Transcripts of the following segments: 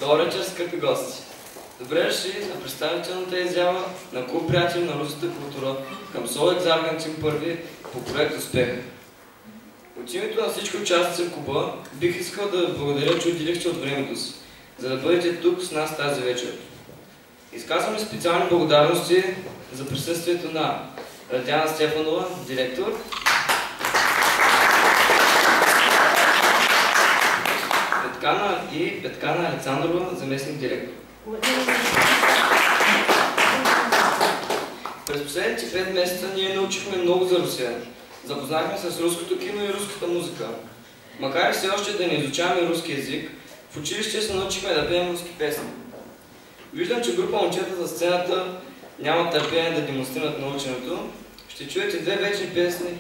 Добър вечер, скъпи гости! Добре дошли на представителната изява на клуб приятели на руската култура към Соло Екзарген Тим I по проект Успех. От името на всички участници в клуба бих искал да благодаря, че отделихте от времето си, за да бъдете тук с нас тази вечер. Изказваме специални благодарности за присъствието на Радяна Стефанова, директор, и Петкана Александрова, заместник директор. През последните 5 месеца ние научихме много за Русия. Запознахме се с руското кино и руската музика. Макар и все още да не изучаваме руски език, в училище се научихме да пеем руски песни. Виждам, че група момчета за сцената нямат търпение да демонстрират наученето. Ще чуете две вечни песни,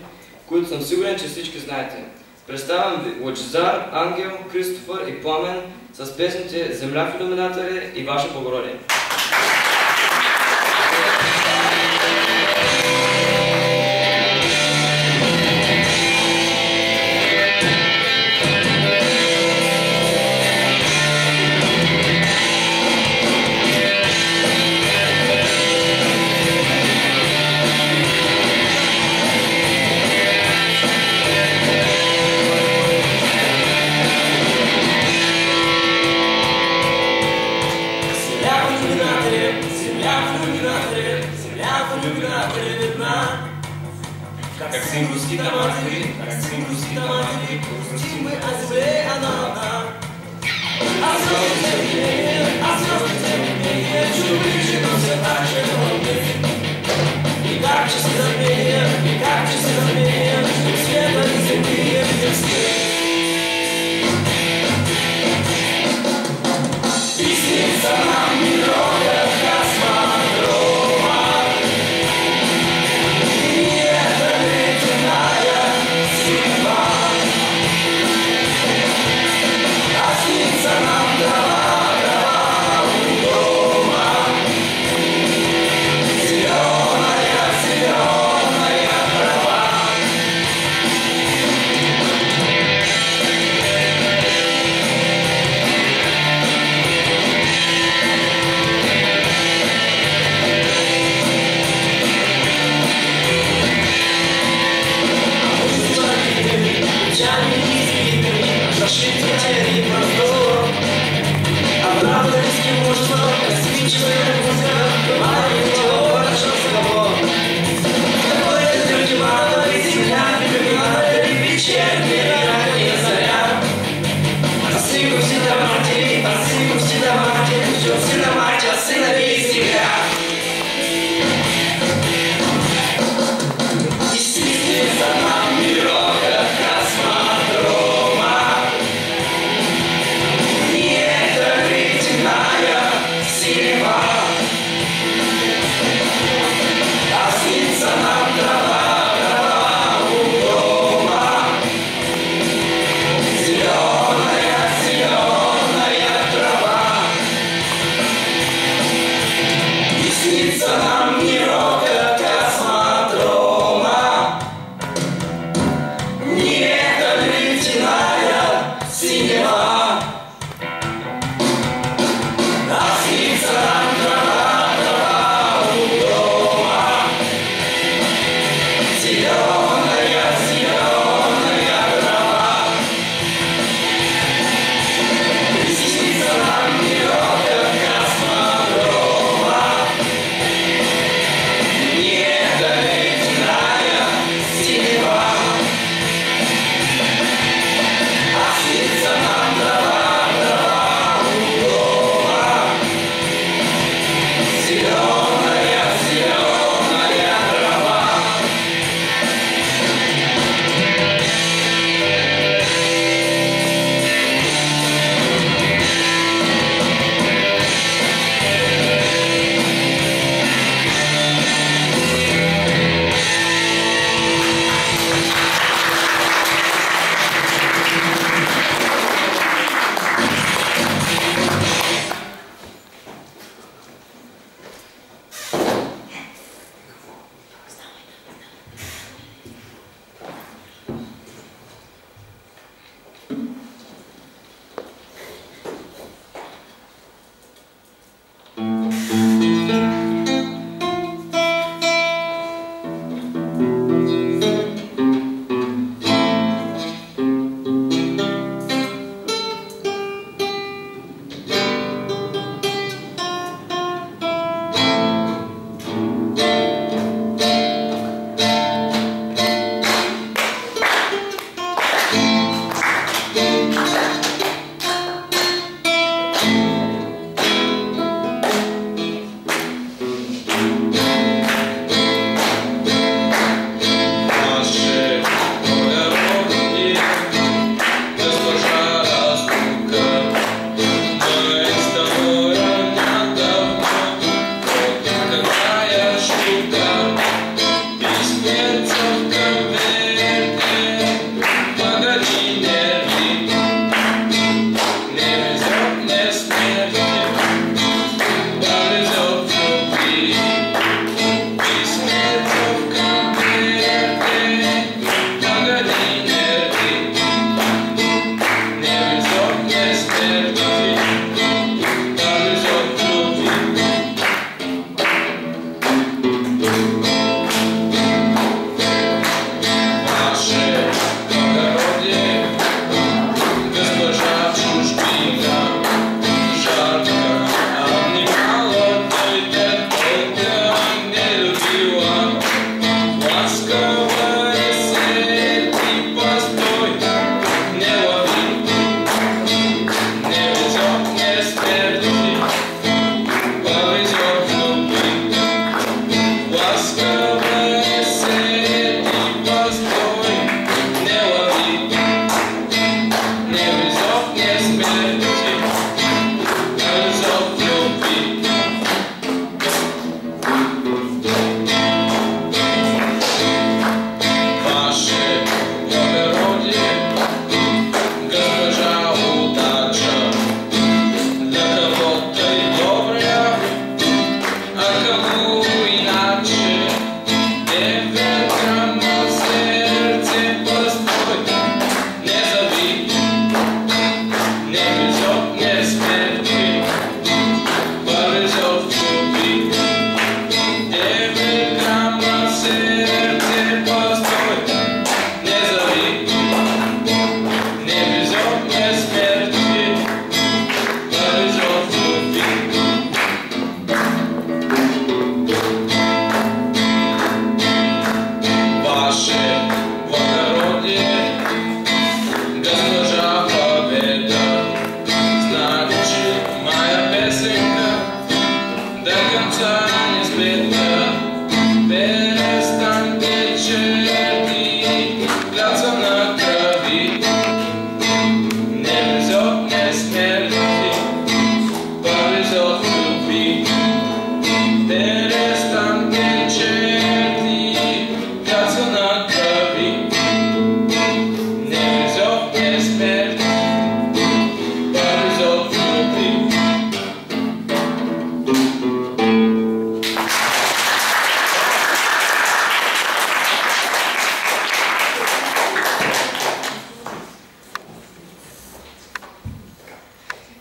които съм сигурен, че всички знаете. Представям ви Лъчезар, Ангел, Кристофър и Пламен с песните Земля в иллюминатори и Ваше Богородие. Как сын русских матери, грустим мы о земле, она одна. А звезды тем не менее, чужие все так же холодны. И как часы забвения, света и земли, где свет. И снится нам мировая космодрома. Нам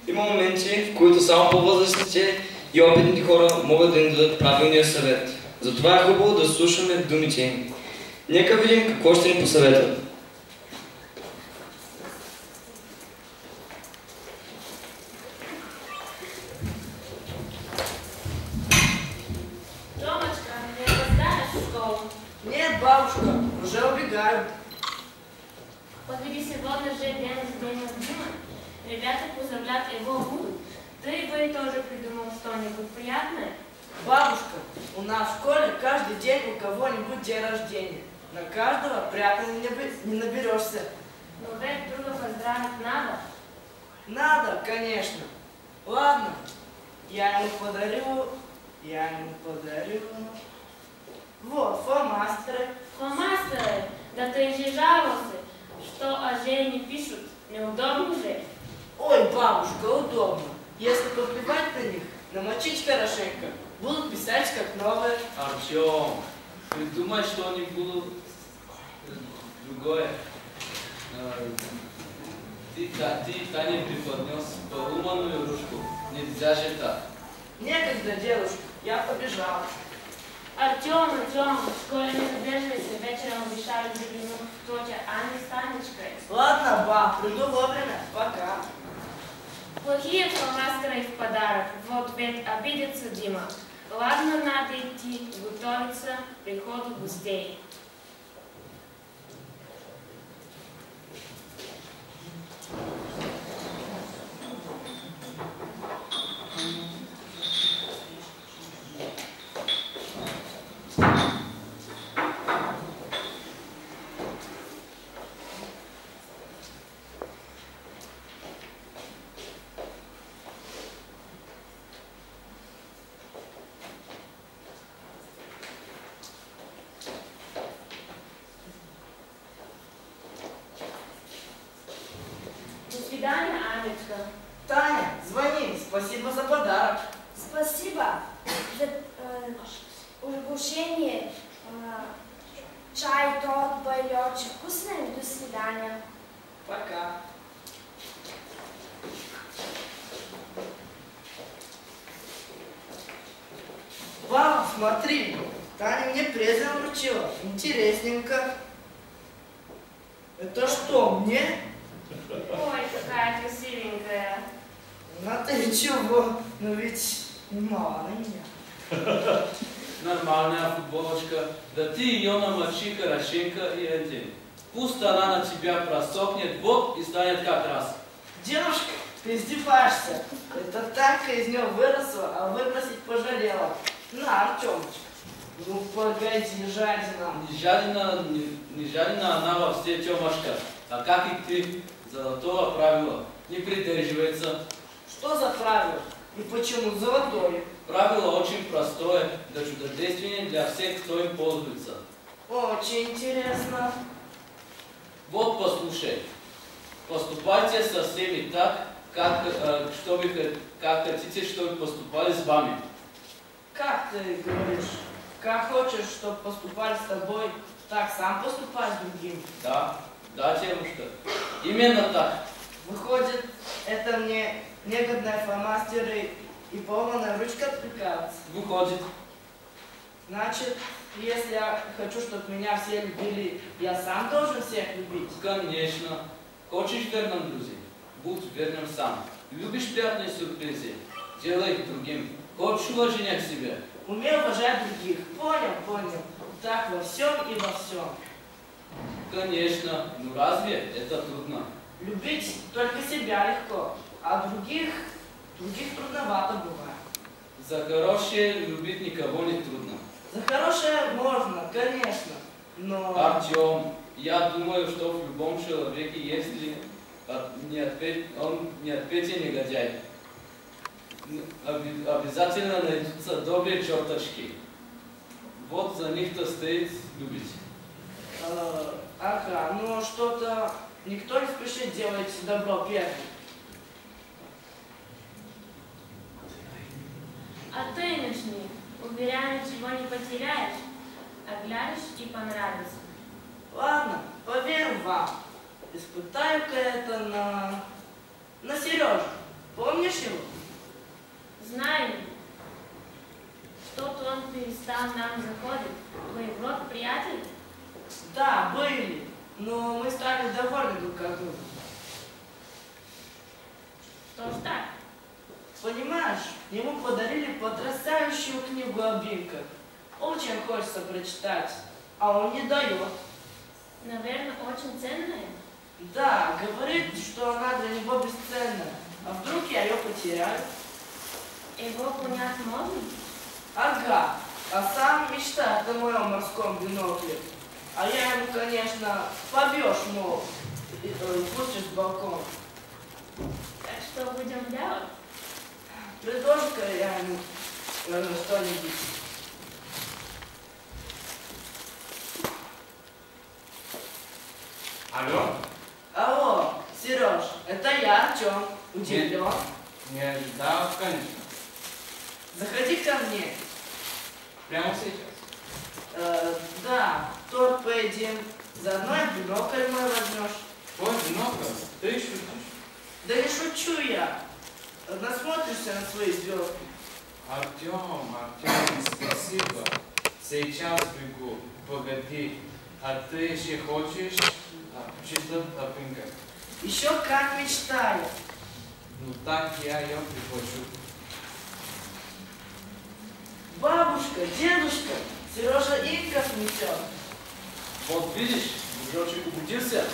Има моменти, в които само по-възрастните и опитните хора могат да ни дадат правилния съвет. Затова е хубаво да слушаме думите им. Нека видим какво ще ни посъветват. Томочка, не опоздаешь в школу? Нет, бабушка, уже убегаю. Вот ведь сегодня же день рождения Димы. Ребята поздравляют его будут. Ты бы тоже придумал что-нибудь приятное? Бабушка, у нас в школе каждый день у кого-нибудь день рождения. На каждого приятно не наберешься. Но ведь друга поздравить надо. Надо, конечно. Ладно, я ему подарю. Вот, фломастеры. Фломастеры, да ты же жаловался, что о Жене пишут. Неудобно же? Ой, бабушка, удобно. Если поплевать на них, намочить хорошенько, будут писать как новые. Артем, придумай что-нибудь другое. Ты Тане преподнес поломанную ручку. Нельзя же так. Некогда, девушка, я побежал. Артем, в школе не задерживайся, вечером обещали заглянуть к тете Анне с Танечкой. Ладно, ба, приду вовремя. Пока. Плохие фломастеры в подарок, вот ведь обидится Дима. Ладно, надо идти, готовиться к приходу гостей. чай, торт, байлечек. Вкусно и до свидания. Пока. Вау, смотри, Таня мне презент вручила. Интересненько. Это что, мне? Ой, какая красивенькая. Ну ты чего? Ну ведь мало на меня. Нормальная футболочка. Да ты ее намочи хорошенько и одень. Пусть она на тебя просохнет, вот и станет как раз. Дедушка, ты издеваешься. Это Танька из нее выросла, а выбросить пожалела. На, Артемочка. Ну погоди, жадина. Не жадина она во все, Тёмашка. А как и ты, золотого правила не придерживается. Что за правило? И почему золотое? Правило очень простое, да чудодейственное для всех, кто им пользуется. Очень интересно. Вот послушай. Поступайте со всеми так, как хотите, чтобы поступали с вами. Как ты говоришь? Как хочешь, чтобы поступали с тобой, так сам поступай с другим. Да, девушка. Именно так. Выходит, это мне негодные фломастеры и порванная ручка отвлекаются. Выходит. Значит, если я хочу, чтобы меня все любили, я сам должен всех любить. Конечно. Хочешь верным друзей? Будь верным сам. Любишь приятные сюрпризы? Делай их другим. Хочешь уважения к себе? Умею уважать других. Понял. Так во всем и во всем. Конечно. Ну разве это трудно? Любить только себя легко, а других трудновато бывает. За хорошее любить никого не трудно. За хорошее можно, конечно, но... Артем, я думаю, что в любом человеке, если он не отпетый негодяй, обязательно найдутся добрые черточки. Вот за них-то стоит любить. Ага, но что-то никто не спешит делать добро первым. А ты начни. Уверяю, ничего не потеряешь, а глянешь и понравится. Ладно, поверю вам. Испытаю-ка это на Сережу. Помнишь его? Знаю, что-то он перестал нам заходить. Вы в рот приятель? Да, были, но мы стали довольны друг от друга. Что ж так? Понимаешь, ему подарили потрясающую книгу о бинках. Очень хочется прочитать, а он не дает. Наверное, очень ценная. Да, говорит, что она для него бесценная. А вдруг я ее потеряю? Его понять можно? Ага, а сам мечтает о моем морском бинокле. А я ему, конечно, побьешь, мол, пустишь с балкона. Так что будем делать? Предложу-ка я ему что-нибудь. Алло? Алло, Сереж, это я, Артем. Удивлен? Не ожидал, конечно. Заходи ко мне. Прямо сейчас. Да, торт поедим. Заодно и бинокль мой возьмешь. Ой, много. Ты шутишь? Да не шучу я. Насмотришься на свои звезды. Артем, спасибо. Сейчас бегу. Погоди. А ты еще хочешь? Чисто топинка. Еще как мечтаю. Ну так я ее прихожу. Бабушка, дедушка, Сережа инков несет. Вот видишь, дружочек убедился.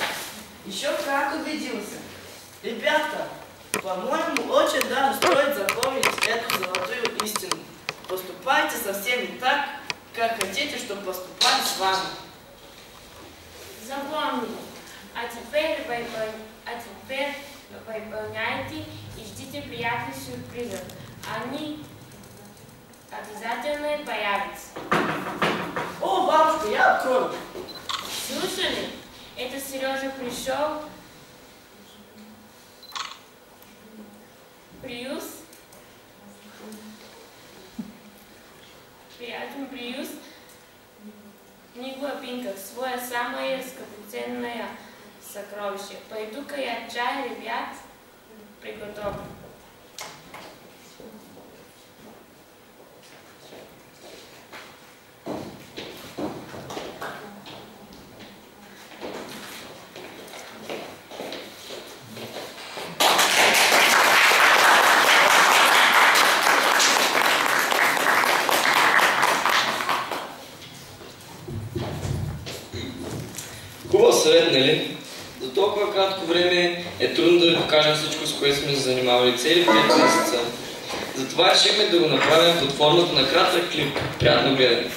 Еще как убедился. Ребята, по-моему, очень даже стоит запомнить эту золотую истину. Поступайте со всеми так, как хотите, чтобы поступали с вами. Запомни. А теперь выполняйте и ждите приятных сюрпризов. Они обязательно появятся. О, бабушка, я открою. Слушали? Это Сережа пришел. Приюс. Приятный приюс. Не Пинка, своя самая скъпоценная съкровище. Пойду-ка я чай, ребят, приготовлю. Хубав съвет, нали? За толкова кратко време е трудно да ви покажем всичко, с което сме се занимавали цели 5 месеца. Затова решихме да го направим под формата на кратък клип. Приятно гледане!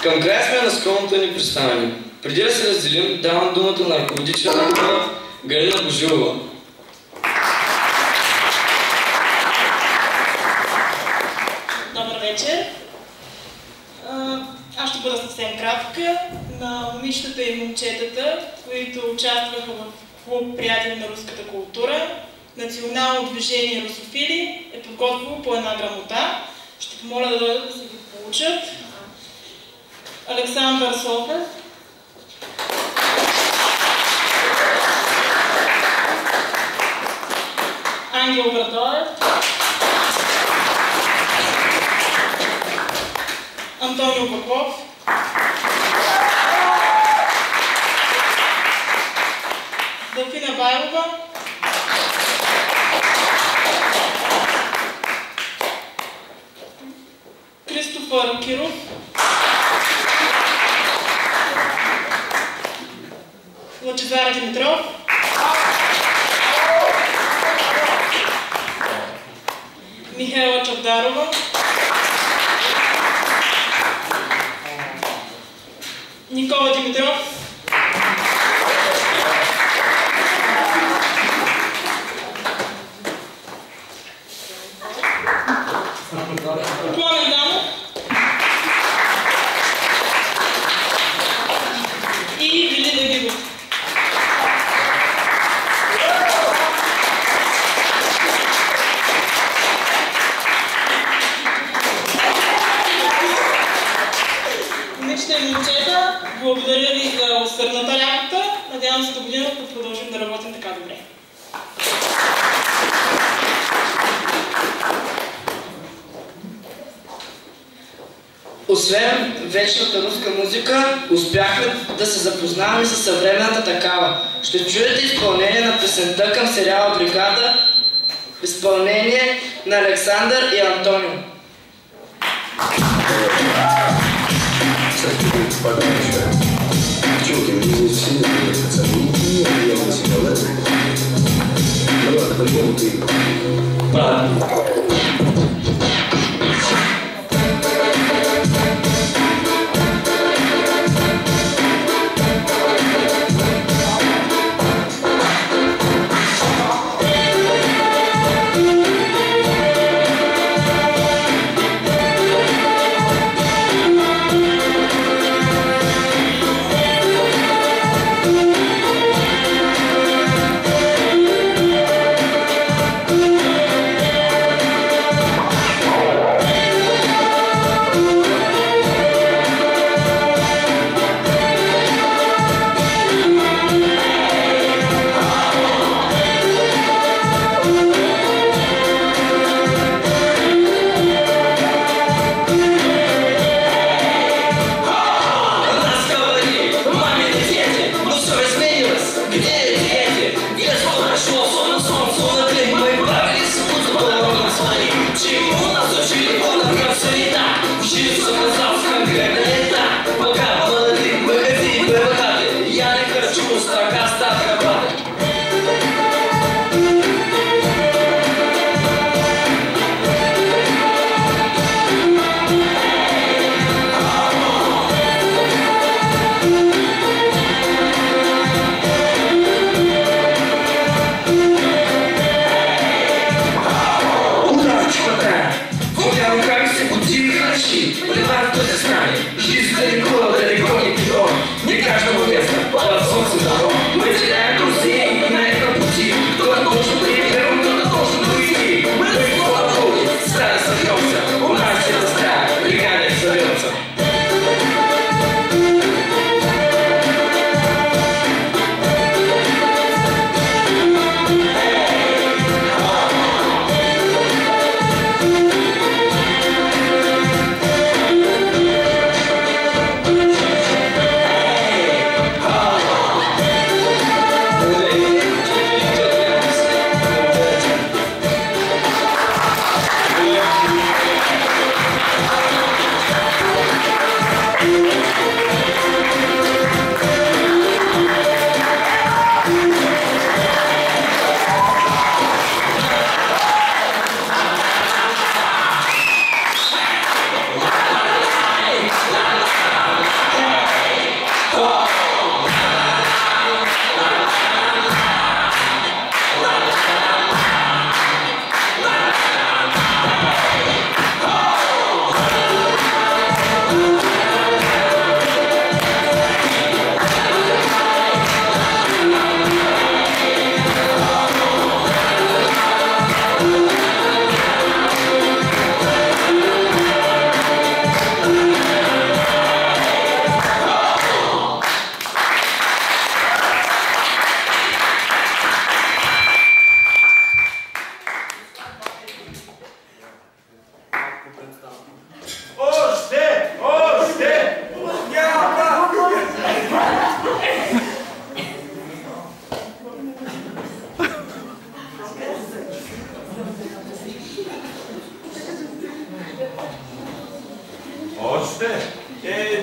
Към края сме на скромното ни представяне. Преди да се разделим, давам думата на ръководителя на хора Галина Божилова. Добър вечер. Аз ще бъда съвсем кратка. На момичетата и момчетата, които участваха в клуб Приятели на руската култура, Национално движение Русофили е подготвило по една грамота. Ще помоля да дойдат да се ги получат. Александър Софев, Ангел Градоев, Антонио Баков, Делфина Байлова, Кристофър Киров, Лъчезар Димитров, Михайла Чавдарова, Никола Димитров, Пламен Дамов и Вили Легибов. Момичета и момчета, благодаря ви за усърдната работа. Надявам се до година да продължим да работим така добре. Освен вечната руска музика, успяхме да се запознаваме с съвременната такава. Ще чуете изпълнение на песента към сериала Бригада, изпълнение на Александър и Антонио.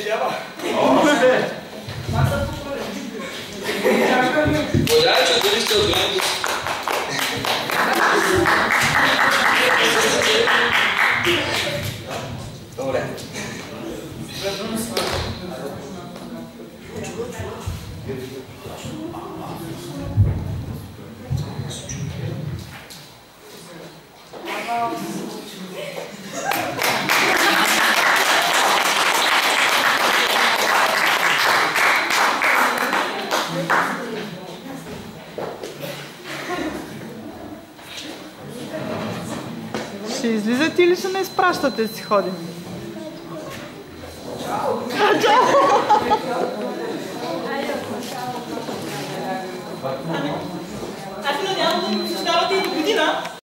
Тява. Още! Благодаря, че отделихте от времето си. Добре. Ще излизате или ще ме изпращате си ходим? Чао! Аз се надявам да ми посещавате и до година.